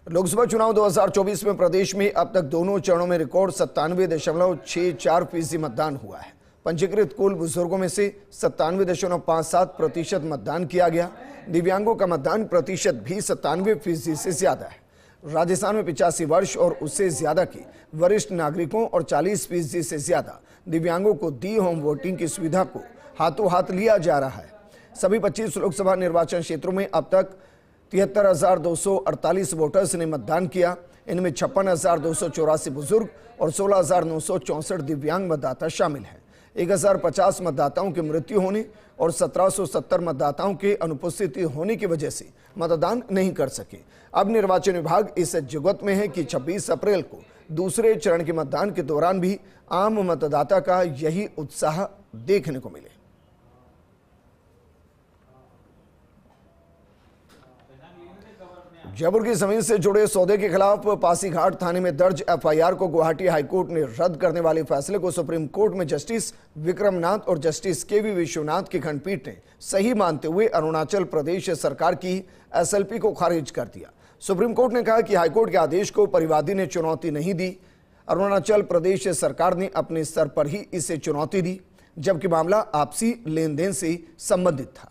A: लोकसभा चुनाव 2024 में प्रदेश में अब तक दोनों चरणों में रिकॉर्ड 97.64% मतदान हुआ है। पंजीकृत कुल बुजुर्गों में से 97.57% मतदान किया गया। दिव्यांगों का मतदान प्रतिशत भी 97% से ज्यादा है। राजस्थान में 85 वर्ष और उससे ज्यादा के वरिष्ठ नागरिकों और 40% से ज्यादा दिव्यांगों को दी होम वोटिंग की सुविधा को हाथों हाथ लिया जा रहा है। सभी 25 लोकसभा निर्वाचन क्षेत्रों में अब तक 73,248 वोटर्स ने मतदान किया। इनमें 56,284 बुजुर्ग और 16,964 दिव्यांग मतदाता शामिल हैं। 1050 मतदाताओं की मृत्यु होने और 1770 मतदाताओं के अनुपस्थिति होने की वजह से मतदान नहीं कर सके। अब निर्वाचन विभाग इस जुगत में है कि 26 अप्रैल को दूसरे चरण के मतदान के दौरान भी आम मतदाता का यही उत्साह देखने को मिले। जयपुर की जमीन से जुड़े सौदे के खिलाफ पासीघाट थाने में दर्ज एफआईआर को गुवाहाटी हाईकोर्ट ने रद्द करने वाले फैसले को सुप्रीम कोर्ट में जस्टिस विक्रमनाथ और जस्टिस केवी विश्वनाथ की खंडपीठ ने सही मानते हुए अरुणाचल प्रदेश सरकार की एसएलपी को खारिज कर दिया। सुप्रीम कोर्ट ने कहा कि हाईकोर्ट के आदेश को परिवादी ने चुनौती नहीं दी। अरुणाचल प्रदेश सरकार ने अपने स्तर पर ही इसे चुनौती दी, जबकि मामला आपसी लेन देन से संबंधित था।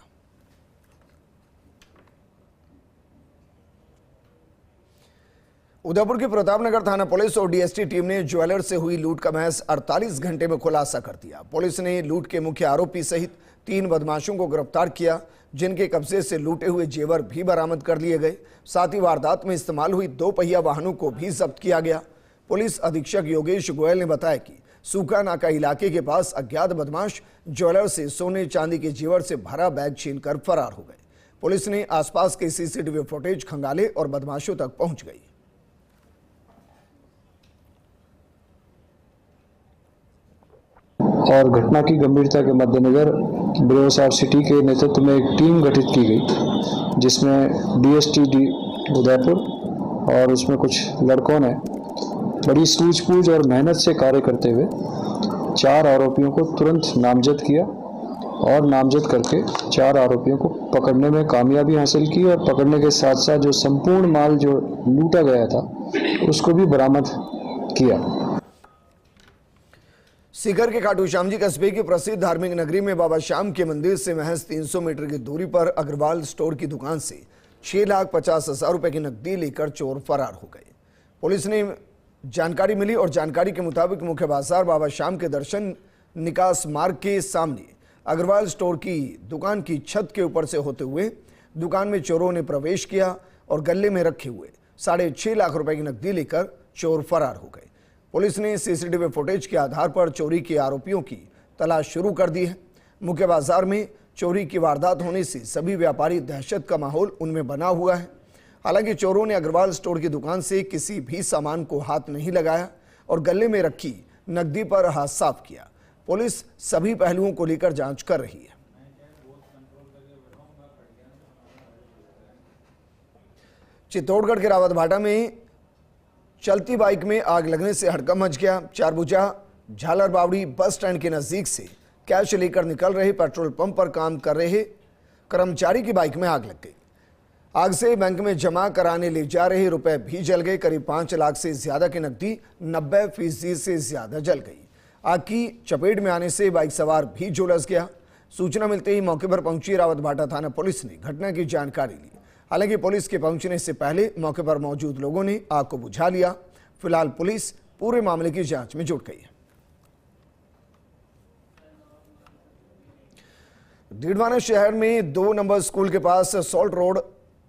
A: उदयपुर की प्रतापनगर थाना पुलिस और डीएसटी टीम ने ज्वेलर से हुई लूट का महज 48 घंटे में खुलासा कर दिया। पुलिस ने लूट के मुख्य आरोपी सहित 3 बदमाशों को गिरफ्तार किया, जिनके कब्जे से लूटे हुए जेवर भी बरामद कर लिए गए। साथ ही वारदात में इस्तेमाल हुई 2 पहिया वाहनों को भी जब्त किया गया। पुलिस अधीक्षक योगेश गोयल ने बताया कि सूखा नाका इलाके के पास अज्ञात बदमाश ज्वेलर से सोने चांदी के जेवर से भरा बैग छीनकर फरार हो गए। पुलिस ने आसपास के सीसीटीवी फुटेज खंगाले और बदमाशों तक पहुंच गई।
O: और घटना की गंभीरता के मद्देनजर ब्यूरो ऑफ सिटी के नेतृत्व में एक टीम गठित की गई, जिसमें डीएसटी उदयपुर और उसमें कुछ लड़कों ने बड़ी सूझबूझ और मेहनत से कार्य करते हुए 4 आरोपियों को तुरंत नामजद किया और नामजद करके 4 आरोपियों को पकड़ने में कामयाबी हासिल की और पकड़ने के साथ साथ जो संपूर्ण माल जो लूटा गया था उसको भी बरामद किया।
A: सीकर के खाटू श्याम जी कस्बे की प्रसिद्ध धार्मिक नगरी में बाबा श्याम के मंदिर से महज 300 मीटर की दूरी पर अग्रवाल स्टोर की दुकान से 6,50,000 रुपए की नकदी लेकर चोर फरार हो गए। पुलिस ने जानकारी मिली और जानकारी के मुताबिक मुख्य बाजार बाबा श्याम के दर्शन निकास मार्ग के सामने अग्रवाल स्टोर की दुकान की छत के ऊपर से होते हुए दुकान में चोरों ने प्रवेश किया और गले में रखे हुए 6.5 लाख रुपए की नकदी लेकर चोर फरार हो गए। पुलिस ने सीसीटीवी फुटेज के आधार पर चोरी के आरोपियों की तलाश शुरू कर दी है। मुख्य बाजार में चोरी की वारदात होने से सभी व्यापारी दहशत का माहौल उनमें बना हुआ है। हालांकि चोरों ने अग्रवाल स्टोर की दुकान से किसी भी सामान को हाथ नहीं लगाया और गले में रखी नकदी पर हाथ साफ किया। पुलिस सभी पहलुओं को लेकर जांच कर रही है। चित्तौड़गढ़ के रावतभाटा में चलती बाइक में आग लगने से हड़कंप मच गया। चारभुजा झालरबावड़ी बस स्टैंड के नजदीक से कैश लेकर निकल रहे पेट्रोल पंप पर काम कर रहे कर्मचारी की बाइक में आग लग गई। आग से बैंक में जमा कराने ले जा रहे रुपए भी जल गए। करीब 5 लाख से ज्यादा की नकदी 90% से ज्यादा जल गई। आग की चपेट में आने से बाइक सवार भी झुलस गया। सूचना मिलते ही मौके पर पहुंची रावतभाटा थाना पुलिस ने घटना की जानकारी ली। हालांकि पुलिस के पहुंचने से पहले मौके पर मौजूद लोगों ने आग को बुझा लिया। फिलहाल पुलिस पूरे मामले की जांच में जुट गई है। डीडवाना शहर में 2 नंबर स्कूल के पास सॉल्ट रोड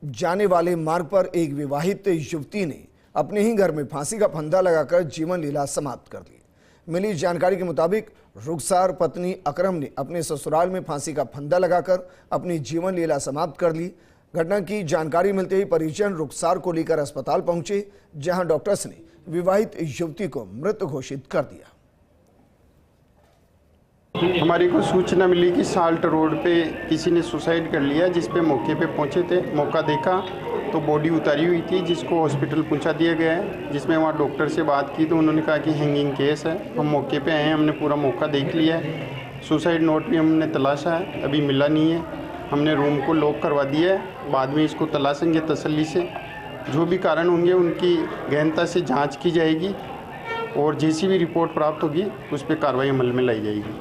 A: जाने वाले मार्ग पर एक विवाहित युवती ने अपने ही घर में फांसी का फंदा लगाकर जीवन लीला समाप्त कर ली। मिली जानकारी के मुताबिक रुखसार पत्नी अकरम ने अपने ससुराल में फांसी का फंदा लगाकर अपनी जीवन लीला समाप्त कर ली। घटना की जानकारी मिलते ही परिजन रुखसार को लेकर अस्पताल पहुंचे, जहां डॉक्टर्स ने विवाहित युवती को मृत घोषित कर दिया।
P: हमारी को सूचना मिली कि साल्ट रोड पे किसी ने सुसाइड कर लिया, जिस पे मौके पे पहुंचे थे। मौका देखा तो बॉडी उतारी हुई थी, जिसको हॉस्पिटल पहुंचा दिया गया है। जिसमें वहाँ डॉक्टर से बात की तो उन्होंने कहा कि हैंगिंग केस है। हम मौके पे आए हैं, हमने पूरा मौका देख लिया है। सुसाइड नोट भी हमने तलाशा है, अभी मिला नहीं है। हमने रूम को लॉक करवा दिया है, बाद में इसको तलाशेंगे तसल्ली से। जो भी कारण होंगे उनकी गहनता से जांच की जाएगी और जैसी भी रिपोर्ट प्राप्त होगी उस पर कार्रवाई अमल में लाई जाएगी।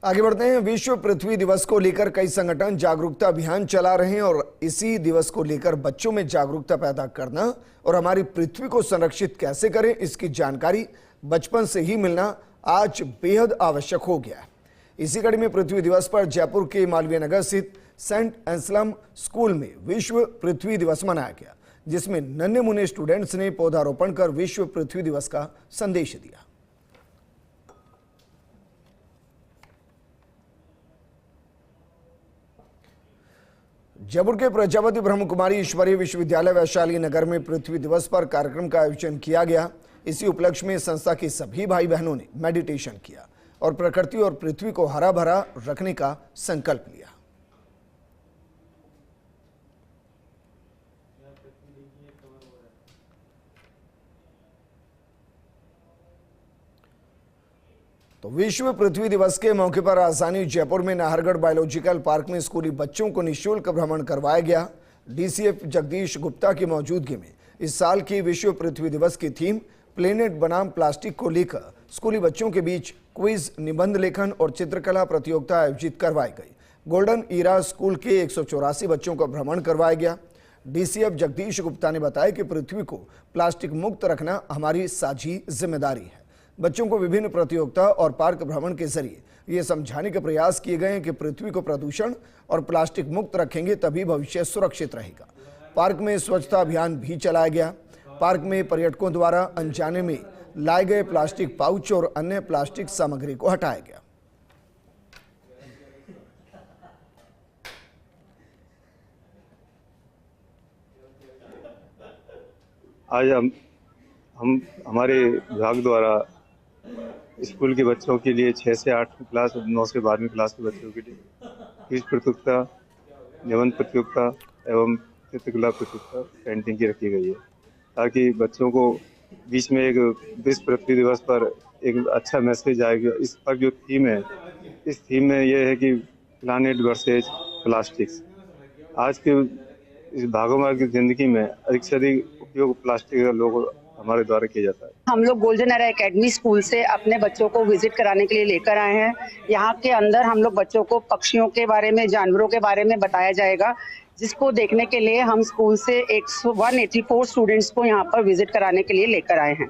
A: आगे बढ़ते हैं। विश्व पृथ्वी दिवस को लेकर कई संगठन जागरूकता अभियान चला रहे हैं और इसी दिवस को लेकर बच्चों में जागरूकता पैदा करना और हमारी पृथ्वी को संरक्षित कैसे करें इसकी जानकारी बचपन से ही मिलना आज बेहद आवश्यक हो गया है। इसी कड़ी में पृथ्वी दिवस पर जयपुर के मालवीय नगर स्थित सेंट एंसलम स्कूल में विश्व पृथ्वी दिवस मनाया गया, जिसमें नन्हे मुन्ने स्टूडेंट्स ने पौधारोपण कर विश्व पृथ्वी दिवस का संदेश दिया। जयपुर के प्रजापति ब्रह्म कुमारी ईश्वरीय विश्वविद्यालय वैशाली नगर में पृथ्वी दिवस पर कार्यक्रम का आयोजन किया गया। इसी उपलक्ष्य में संस्था के सभी भाई बहनों ने मेडिटेशन किया और प्रकृति और पृथ्वी को हरा भरा रखने का संकल्प लिया। तो विश्व पृथ्वी दिवस के मौके पर राजधानी जयपुर में नाहरगढ़ बायोलॉजिकल पार्क में स्कूली बच्चों को निःशुल्क भ्रमण करवाया गया। डीसीएफ जगदीश गुप्ता की मौजूदगी में इस साल की विश्व पृथ्वी दिवस की थीम प्लेनेट बनाम प्लास्टिक को लेकर स्कूली बच्चों के बीच क्विज, निबंध लेखन और चित्रकला प्रतियोगिता आयोजित करवाई गई। गोल्डन ईरा स्कूल के 184 बच्चों का भ्रमण करवाया गया। डीसीएफ जगदीश गुप्ता ने बताया कि पृथ्वी को प्लास्टिक मुक्त रखना हमारी साझी जिम्मेदारी है। बच्चों को विभिन्न प्रतियोगिता और पार्क भ्रमण के जरिए ये समझाने के प्रयास किए गए हैं कि पृथ्वी को प्रदूषण और प्लास्टिक मुक्त रखेंगे तभी भविष्य सुरक्षित रहेगा। पार्क में स्वच्छता अभियान भी चलाया गया। पार्क में पर्यटकों द्वारा अनजाने में लाए गए प्लास्टिक पाउच और अन्य प्लास्टिक सामग्री को हटाया गया।
Q: आज हम हमारे विभाग द्वारा स्कूल के बच्चों के लिए 6 से 8वीं क्लास और 9 से 12वीं क्लास के बच्चों के लिए क्विज प्रतियोगिता, निबंध प्रतियोगिता एवं चित्रकला प्रतियोगिता पेंटिंग की रखी गई है, ताकि बच्चों को बीच में एक विश्व पृथ्वी दिवस पर एक अच्छा मैसेज आएगा। इस पर जो थीम है, इस थीम में यह है कि प्लैनेट वर्सेज प्लास्टिक्स। आज के इस भागोमार की जिंदगी में अधिक से अधिक उपयोग प्लास्टिक का लोग हमारे द्वारा किया जाता है।
R: हम लोग गोल्डन एरा एकेडमी स्कूल से अपने बच्चों को विजिट कराने के लिए लेकर आए हैं। यहाँ के अंदर हम लोग बच्चों को पक्षियों के बारे में, जानवरों के बारे में बताया जाएगा, जिसको देखने के लिए हम स्कूल से 184 स्टूडेंट्स को यहाँ पर विजिट कराने के लिए लेकर आए हैं।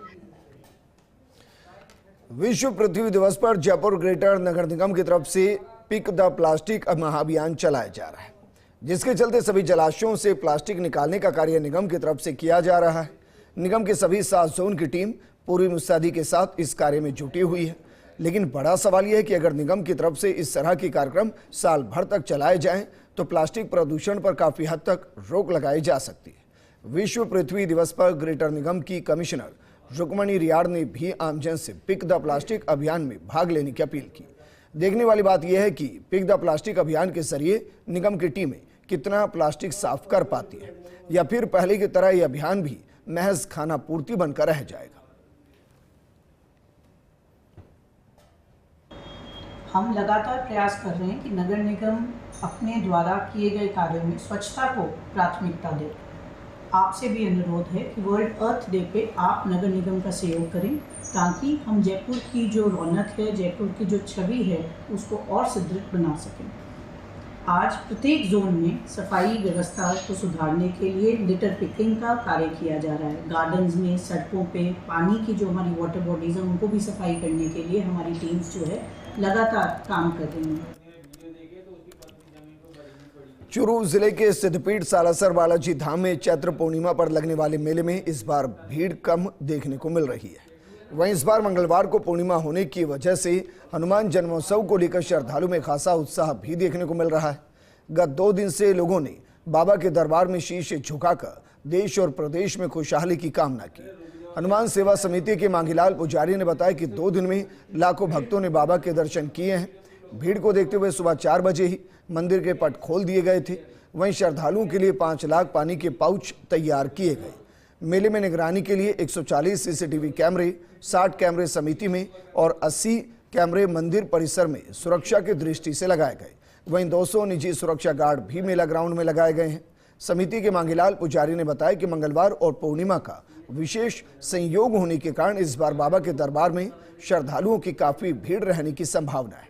A: विश्व पृथ्वी दिवस पर जयपुर ग्रेटर नगर निगम की तरफ से पिक द प्लास्टिक महाअभियान चलाया जा रहा है, जिसके चलते सभी जलाशयों से प्लास्टिक निकालने का कार्य निगम की तरफ से किया जा रहा है। निगम के सभी 7 जोन की टीम पूरी मुस्तैदी के साथ इस कार्य में जुटी हुई है। लेकिन बड़ा सवाल यह है कि अगर निगम की तरफ से इस तरह के कार्यक्रम साल भर तक चलाए जाएं तो प्लास्टिक प्रदूषण पर काफी हद तक रोक लगाई जा सकती है। विश्व पृथ्वी दिवस पर ग्रेटर निगम की कमिश्नर रुक्मणी रियाड़ ने भी आमजन से पिक द प्लास्टिक अभियान में भाग लेने की अपील की। देखने वाली बात यह है कि पिक द प्लास्टिक अभियान के जरिए निगम की टीमें कितना प्लास्टिक साफ कर पाती है, या फिर पहले की तरह यह अभियान भी महज खाना पूर्ति बनकर रह जाएगा।
S: हम लगातार प्रयास कर रहे हैं कि नगर निगम अपने द्वारा किए गए कार्यों में स्वच्छता को प्राथमिकता दे। आपसे भी अनुरोध है कि वर्ल्ड अर्थ डे पे आप नगर निगम का सहयोग करें, ताकि हम जयपुर की जो रौनक है, जयपुर की जो छवि है, उसको और सुदृढ़ बना सकें। आज प्रत्येक जोन में सफाई व्यवस्था को सुधारने के लिए लिटर पिकिंग का कार्य किया जा रहा है। गार्डन्स में, सड़कों पे, पानी की जो हमारी वाटर बॉडीज हैं उनको भी सफाई करने के लिए हमारी टीम्स जो है लगातार काम कर रही हैं।
A: चूरू जिले के सिद्धपीठ सालासर बालाजी धाम में चैत्र पूर्णिमा पर लगने वाले मेले में इस बार भीड़ कम देखने को मिल रही है। वहीं इस बार मंगलवार को पूर्णिमा होने की वजह से हनुमान जन्मोत्सव को लेकर श्रद्धालु में खासा उत्साह भी देखने को मिल रहा है। गत 2 दिन से लोगों ने बाबा के दरबार में शीश झुकाकर देश और प्रदेश में खुशहाली की कामना की। हनुमान सेवा समिति के मांगीलाल पुजारी ने बताया कि 2 दिन में लाखों भक्तों ने बाबा के दर्शन किए हैं। भीड़ को देखते हुए सुबह 4 बजे ही मंदिर के पट खोल दिए गए थे। वहीं श्रद्धालुओं के लिए 5 लाख पानी के पाउच तैयार किए गए। मेले में निगरानी के लिए 140 सीसीटीवी कैमरे, 60 कैमरे समिति में और 80 कैमरे मंदिर परिसर में सुरक्षा की दृष्टि से लगाए गए। वहीं 200 निजी सुरक्षा गार्ड भी मेला ग्राउंड में लगाए गए हैं। समिति के मांगीलाल पुजारी ने बताया कि मंगलवार और पूर्णिमा का विशेष संयोग होने के कारण इस बार बाबा के दरबार में श्रद्धालुओं की काफी भीड़ रहने की संभावना है।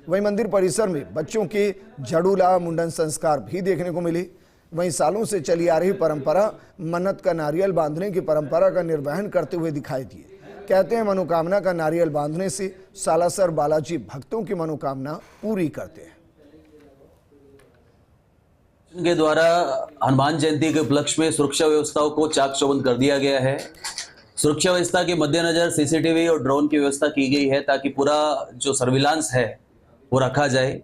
A: वहीं मंदिर परिसर में बच्चों के झड़ूला मुंडन संस्कार भी देखने को मिले। वहीं सालों से चली आ रही परंपरा मन्नत का नारियल बांधने की परंपरा का निर्वहन करते हुए दिखाई दिए। कहते हैं मनोकामना का नारियल बांधने से सालासर बालाजी भक्तों की मनोकामना पूरी करते हैं।
T: के द्वारा हनुमान जयंती के उपलक्ष्य में सुरक्षा व्यवस्थाओं को चाक चौबंद कर दिया गया है। सुरक्षा व्यवस्था के मद्देनजर सीसीटीवी और ड्रोन की व्यवस्था की गई है, ताकि पूरा जो सर्विलांस है वो रखा जाए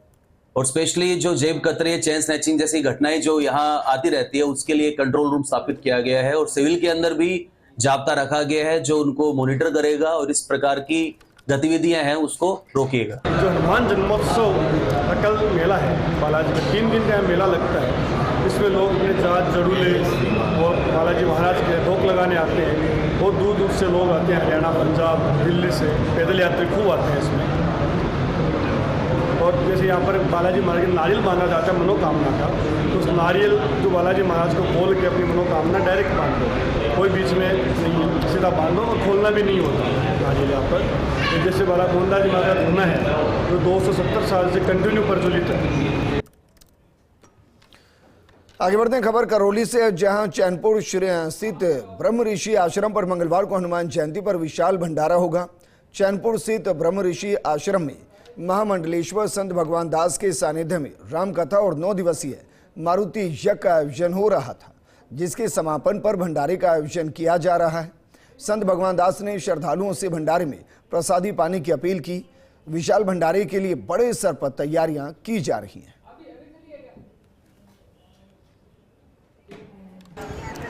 T: और स्पेशली जो जेब कतरे, चेन स्नैचिंग जैसी घटनाएं जो यहाँ आती रहती है उसके लिए कंट्रोल रूम स्थापित किया गया है और सिविल के अंदर भी जाब्ता रखा गया है जो उनको मॉनिटर करेगा और इस प्रकार की गतिविधियां हैं उसको रोकेगा।
U: जो हनुमान जन्मोत्सव का कल मेला है बालाजी में 3 दिन का मेला लगता है, इसमें लोग अपने जात जड़ूले और बालाजी महाराज के भोग लगाने आते हैं। बहुत दूर दूर से लोग आते हैं, हरियाणा, पंजाब, दिल्ली से पैदल यात्री खूब आते हैं इसमें। और जैसे यहाँ पर बालाजी महाराज के नारियल बांधा जाता है मनोकामना का, तो उस नारियल जो बालाजी महाराज को खोल के अपनी मनोकामना डायरेक्ट बांध दो, कोई बीच में नहीं, सीधा बांध दो और खोलना भी नहीं होता नारियल यहाँ पर। तो जैसे बाला गोंदा जी महाराज धुना है जो 270 साल से कंटिन्यू प्रज्वलित है।
A: आगे बढ़ते हैं खबर करौली से, जहां चैनपुर स्थित ब्रह्म ऋषि आश्रम पर मंगलवार को हनुमान जयंती पर विशाल भंडारा होगा। चैनपुर स्थित ब्रह्म ऋषि आश्रम में महामंडलेश्वर संत भगवान दास के सानिध्य में राम कथा और 9 दिवसीय मारुति यज्ञ का आयोजन हो रहा था, जिसके समापन पर भंडारे का आयोजन किया जा रहा है। संत भगवान दास ने श्रद्धालुओं से भंडारे में प्रसादी पाने की अपील की। विशाल भंडारे के लिए बड़े स्तर पर तैयारियां की जा रही हैं।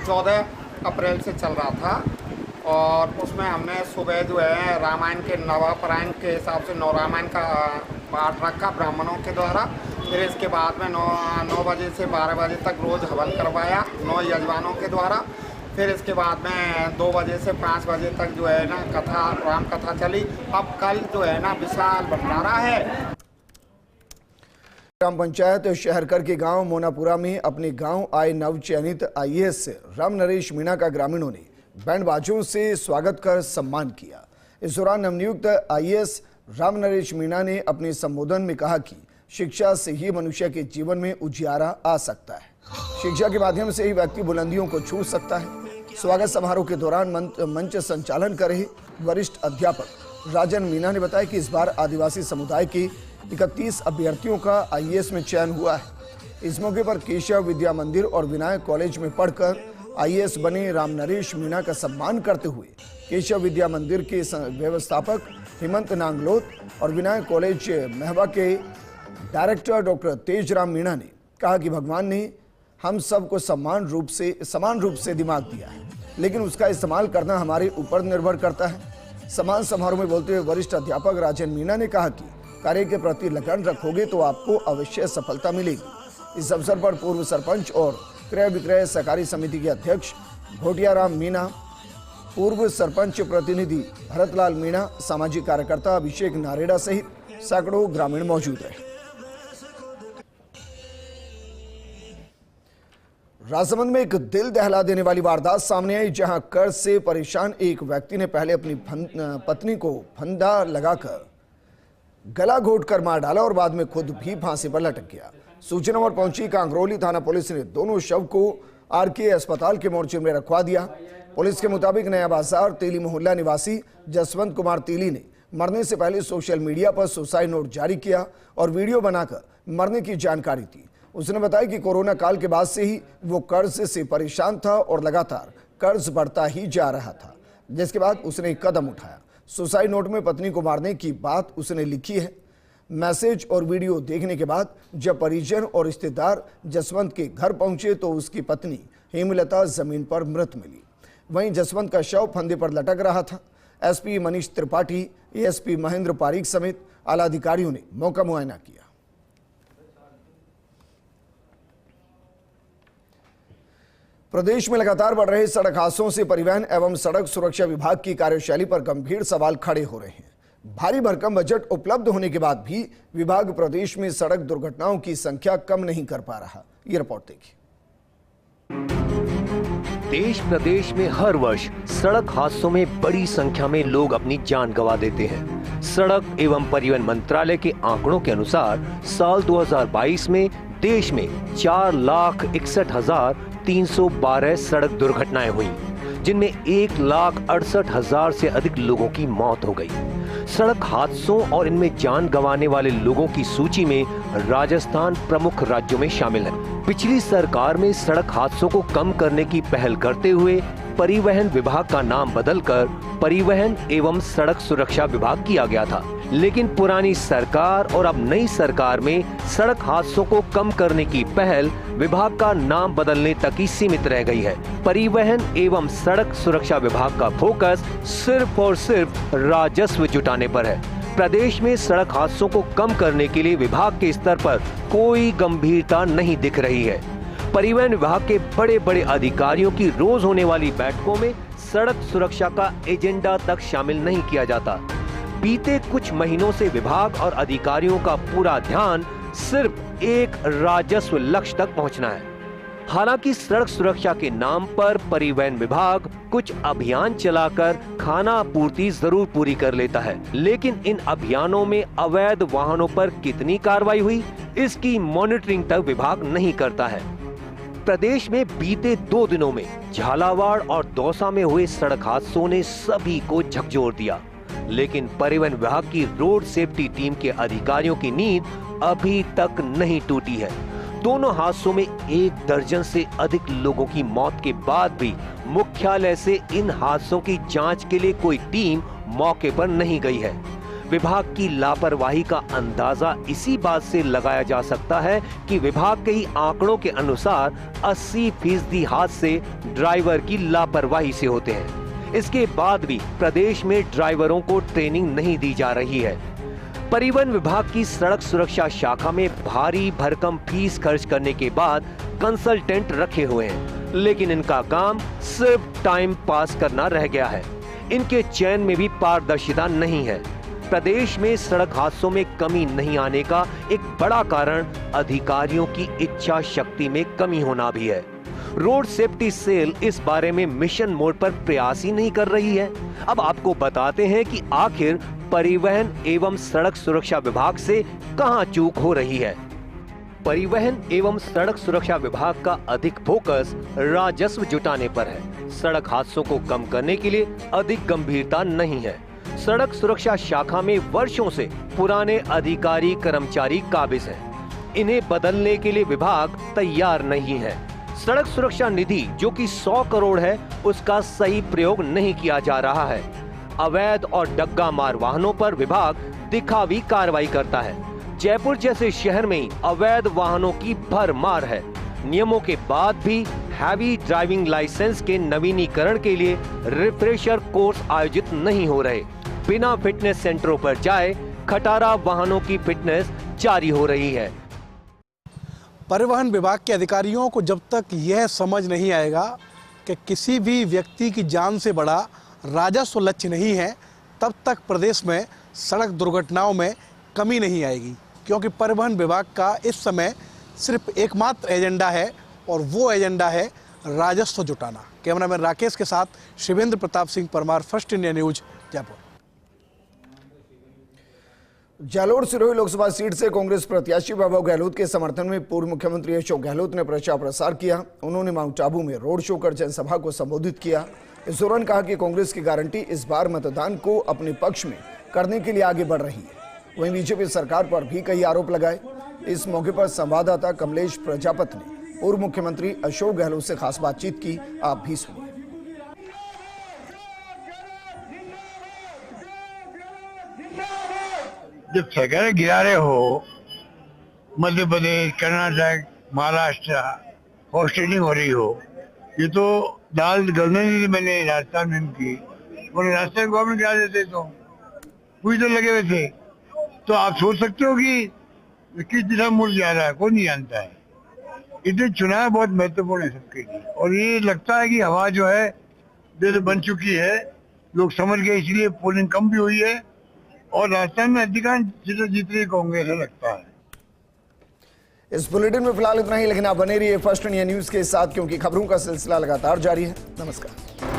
V: 14 अप्रैल से चल रहा था और उसमें हमने सुबह जो है रामायण के नवापरायण के हिसाब से 9 रामायण का पाठ रखा ब्राह्मणों के द्वारा। फिर इसके बाद में 9 बजे से 12 बजे तक रोज़ हवन करवाया 9 यजमानों के द्वारा। फिर इसके बाद में 2 बजे से 5 बजे तक जो है ना कथा, राम कथा चली। अब कल जो है ना विशाल भंडारा है।
A: ग्राम पंचायत शहरकर के गांव मोनापुरा में अपने गांव आए नवचयनित आईएएस राम नरेश मीणा का ग्रामीणों ने बैंड बाजों से स्वागत कर सम्मान किया। इस दौरान नवनियुक्त आईएएस राम नरेश मीणा ने अपने संबोधन में कहा कि शिक्षा से ही मनुष्य के जीवन में उजियारा आ सकता है। शिक्षा के माध्यम से ही व्यक्ति बुलंदियों को छू सकता है। स्वागत समारोह के दौरान मंच संचालन कर रहे वरिष्ठ अध्यापक राजन मीणा ने बताया कि इस बार आदिवासी समुदाय के 31 अभ्यर्थियों का आईएएस में चयन हुआ है। इस मौके पर केशव विद्या मंदिर और विनायक कॉलेज में पढ़कर आईएएस बने राम नरेश मीणा का सम्मान करते हुए केशव विद्या मंदिर के व्यवस्थापक हेमंत नांगलोत और विनायक कॉलेज महवा के डायरेक्टर डॉक्टर तेजराम मीणा ने कहा कि भगवान ने हम सबको समान रूप से दिमाग दिया है, लेकिन उसका इस्तेमाल करना हमारे ऊपर निर्भर करता है। सम्मान समारोह में बोलते हुए वरिष्ठ अध्यापक राजन मीणा ने कहा कि कार्य के प्रति लगन रखोगे तो आपको अवश्य सफलता मिलेगी। इस अवसर पर पूर्व सरपंच और क्रय विक्रय सहकारी समिति के अध्यक्ष घोटियाराम मीणा, पूर्व सरपंच प्रतिनिधि भरतलाल मीणा, सामाजिक कार्यकर्ता अभिषेक नारेड़ा सहित सैकड़ों ग्रामीण मौजूद रहे। राजसमंद में एक दिल दहला देने वाली वारदात सामने आई, जहां कर्ज से परेशान एक व्यक्ति ने पहले अपनी पत्नी को फंदा लगाकर गला घोटकर मार डाला और बाद में खुद भी फांसी पर लटक गया। सूचना पर पहुंची कांगरोली थाना पुलिस ने दोनों शव को आरके अस्पताल के मोर्चे में रखवा दिया। पुलिस के मुताबिक नया बाजार तेली मोहल्ला निवासी जसवंत कुमार तेली ने मरने से पहले सोशल मीडिया पर सुसाइड नोट जारी किया और वीडियो बनाकर मरने की जानकारी दी। उसने बताया कि कोरोना काल के बाद से ही वो कर्ज से परेशान था और लगातार कर्ज बढ़ता ही जा रहा था, जिसके बाद उसने एक कदम उठाया। सुसाइड नोट में पत्नी को मारने की बात उसने लिखी है। मैसेज और वीडियो देखने के बाद जब परिजन और रिश्तेदार जसवंत के घर पहुंचे तो उसकी पत्नी हेमलता जमीन पर मृत मिली। वहीं जसवंत का शव फंदे पर लटक रहा था। एसपी मनीष त्रिपाठी, एएसपी महेंद्र पारीक समेत आला अधिकारियों ने मौका मुआयना किया। प्रदेश में लगातार बढ़ रहे सड़क हादसों से परिवहन एवं सड़क सुरक्षा विभाग की कार्यशैली पर गंभीर सवाल खड़े हो रहे हैं। भारी भरकम बजट उपलब्ध होने के बाद भी विभाग प्रदेश में सड़क दुर्घटनाओं की संख्या कम नहीं कर पा रहा। ये रिपोर्ट देखिए।
W: देश प्रदेश में हर वर्ष सड़क हादसों में बड़ी संख्या में लोग अपनी जान गंवा देते हैं। सड़क एवं परिवहन मंत्रालय के आंकड़ों के अनुसार साल 2022 में देश में 4,61,312 सड़क दुर्घटनाएं हुई, जिनमें 1,68,000 से अधिक लोगों की मौत हो गई। सड़क हादसों और इनमें जान गंवाने वाले लोगों की सूची में राजस्थान प्रमुख राज्यों में शामिल है। पिछली सरकार में सड़क हादसों को कम करने की पहल करते हुए परिवहन विभाग का नाम बदलकर परिवहन एवं सड़क सुरक्षा विभाग किया गया था, लेकिन पुरानी सरकार और अब नई सरकार में सड़क हादसों को कम करने की पहल विभाग का नाम बदलने तक ही सीमित रह गई है। परिवहन एवं सड़क सुरक्षा विभाग का फोकस सिर्फ और सिर्फ राजस्व जुटाने पर है। प्रदेश में सड़क हादसों को कम करने के लिए विभाग के स्तर पर कोई गंभीरता नहीं दिख रही है। परिवहन विभाग के बड़े बड़े अधिकारियों की रोज होने वाली बैठकों में सड़क सुरक्षा का एजेंडा तक शामिल नहीं किया जाता। बीते कुछ महीनों से विभाग और अधिकारियों का पूरा ध्यान सिर्फ एक राजस्व लक्ष्य तक पहुंचना है। हालांकि सड़क सुरक्षा के नाम पर परिवहन विभाग कुछ अभियान चलाकर खाना पूर्ति जरूर पूरी कर लेता है, लेकिन इन अभियानों में अवैध वाहनों पर कितनी कार्रवाई हुई, इसकी मॉनिटरिंग तक विभाग नहीं करता है। प्रदेश में बीते 2 दिनों में झालावाड़ और दौसा में हुए सड़क हादसों ने सभी को झकझोर दिया, लेकिन परिवहन विभाग की रोड सेफ्टी टीम के अधिकारियों की नींद अभी तक नहीं टूटी है। दोनों हादसों में 1 दर्जन से अधिक लोगों की मौत के बाद भी मुख्यालय से इन हादसों की जांच के लिए कोई टीम मौके पर नहीं गई है। विभाग की लापरवाही का अंदाजा इसी बात से लगाया जा सकता है कि विभाग के ही आंकड़ों के अनुसार 80% हादसे ड्राइवर की लापरवाही से होते हैं। इसके बाद भी प्रदेश में ड्राइवरों को ट्रेनिंग नहीं दी जा रही है। परिवहन विभाग की सड़क सुरक्षा शाखा में भारी भरकम फीस खर्च करने के बाद कंसल्टेंट रखे हुए हैं, लेकिन इनका काम सिर्फ टाइम पास करना रह गया है। इनके चयन में भी पारदर्शिता नहीं है। प्रदेश में सड़क हादसों में कमी नहीं आने का एक बड़ा कारण अधिकारियों की इच्छा शक्ति में कमी होना भी है। रोड सेफ्टी सेल इस बारे में मिशन मोड पर प्रयास ही नहीं कर रही है। अब आपको बताते हैं कि आखिर परिवहन एवं सड़क सुरक्षा विभाग से कहां चूक हो रही है। परिवहन एवं सड़क सुरक्षा विभाग का अधिक फोकस राजस्व जुटाने पर है। सड़क हादसों को कम करने के लिए अधिक गंभीरता नहीं है। सड़क सुरक्षा शाखा में वर्षों से पुराने अधिकारी कर्मचारी काबिज हैं। इन्हें बदलने के लिए विभाग तैयार नहीं है। सड़क सुरक्षा निधि जो कि 100 करोड़ है, उसका सही प्रयोग नहीं किया जा रहा है। अवैध और डग्गा मार वाहनों पर विभाग दिखावी कार्रवाई करता है। जयपुर जैसे शहर में ही अवैध वाहनों की भरमार है। नियमों के बाद भी हैवी ड्राइविंग लाइसेंस के नवीनीकरण के लिए रिफ्रेशर कोर्स आयोजित नहीं हो रहे। बिना फिटनेस सेंटरों पर जाए खटारा वाहनों की फिटनेस जारी हो रही है।
L: परिवहन विभाग के अधिकारियों को जब तक यह समझ नहीं आएगा कि किसी भी व्यक्ति की जान से बड़ा राजस्व लक्ष्य नहीं है, तब तक प्रदेश में सड़क दुर्घटनाओं में कमी नहीं आएगी। क्योंकि परिवहन विभाग का इस समय सिर्फ एकमात्र एजेंडा है और वो एजेंडा है राजस्व जुटाना। कैमरामैन राकेश के साथ Shivendra Pratap Singh Parmar, first India news, Jaipur.
A: Jalore Sirohi Lok Sabha seat से कांग्रेस प्रत्याशी वैभव गहलोत के समर्थन में पूर्व मुख्यमंत्री अशोक गहलोत ने प्रचार प्रसार किया। उन्होंने माउंट आबू में रोड शो कर जनसभा को संबोधित किया। इस दौरान कहा कि कांग्रेस की गारंटी इस बार मतदान को अपने पक्ष में करने के लिए आगे बढ़ रही है। वहीं बीजेपी सरकार पर भी कई आरोप लगाए। इस मौके पर संवाददाता कमलेश प्रजापति ने पूर्व मुख्यमंत्री अशोक गहलोत से खास बातचीत की। आप भी सुनिए।
C: जब सरकार गिरा रहे हो, मध्य प्रदेश, कर्नाटक, महाराष्ट्र हॉस्टेलिंग हो रही हो, ये तो दाल गलने नहीं मैंने राजस्थान में की और राजस्थान गवर्नमेंट गिरा देते तो पूरी तो लगे हुए थे। तो आप सोच सकते हो कि किस दिशा मुड़ जा रहा है, कोई नहीं जानता है। इसलिए चुनाव बहुत महत्वपूर्ण है सबके लिए और ये लगता है कि हवा जो है जैसे बन चुकी है, लोग समझ गए, इसलिए पोलिंग कम भी हुई है और राजस्थान में अधिकांश सीटें जीत रही कांग्रेस है लगता है।
A: इस बुलेटिन में फिलहाल इतना ही, लेकिन आप बने रहिए फर्स्ट इंडिया न्यूज के साथ क्योंकि खबरों का सिलसिला लगातार जारी है। नमस्कार।